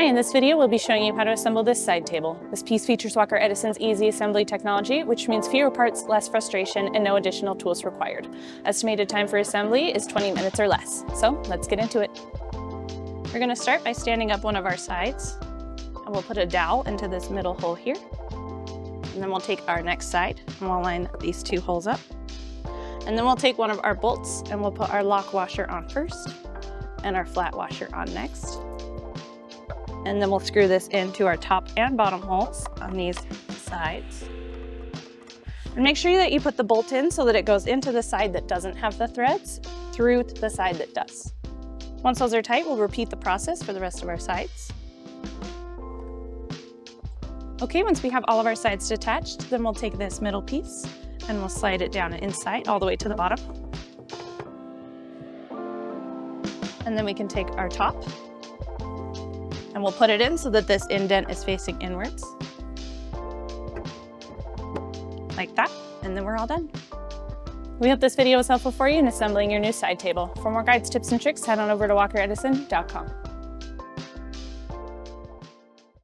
Hi, in this video we'll be showing you how to assemble this side table. This piece features Walker Edison's easy assembly technology, which means fewer parts, less frustration, and no additional tools required. Estimated time for assembly is 20 minutes or less. So let's get into it. We're going to start by standing up one of our sides, and we'll put a dowel into this middle hole here. And then we'll take our next side and we'll line these two holes up. And then we'll take one of our bolts and we'll put our lock washer on first and our flat washer on next. And then we'll screw this into our top and bottom holes on these sides. And make sure that you put the bolt in so that it goes into the side that doesn't have the threads through the side that does. Once those are tight, we'll repeat the process for the rest of our sides. Okay, once we have all of our sides detached, then we'll take this middle piece and we'll slide it down inside all the way to the bottom. And then we can take our top and we'll put it in so that this indent is facing inwards. Like that, and then we're all done. We hope this video was helpful for you in assembling your new side table. For more guides, tips, and tricks, head on over to walkeredison.com.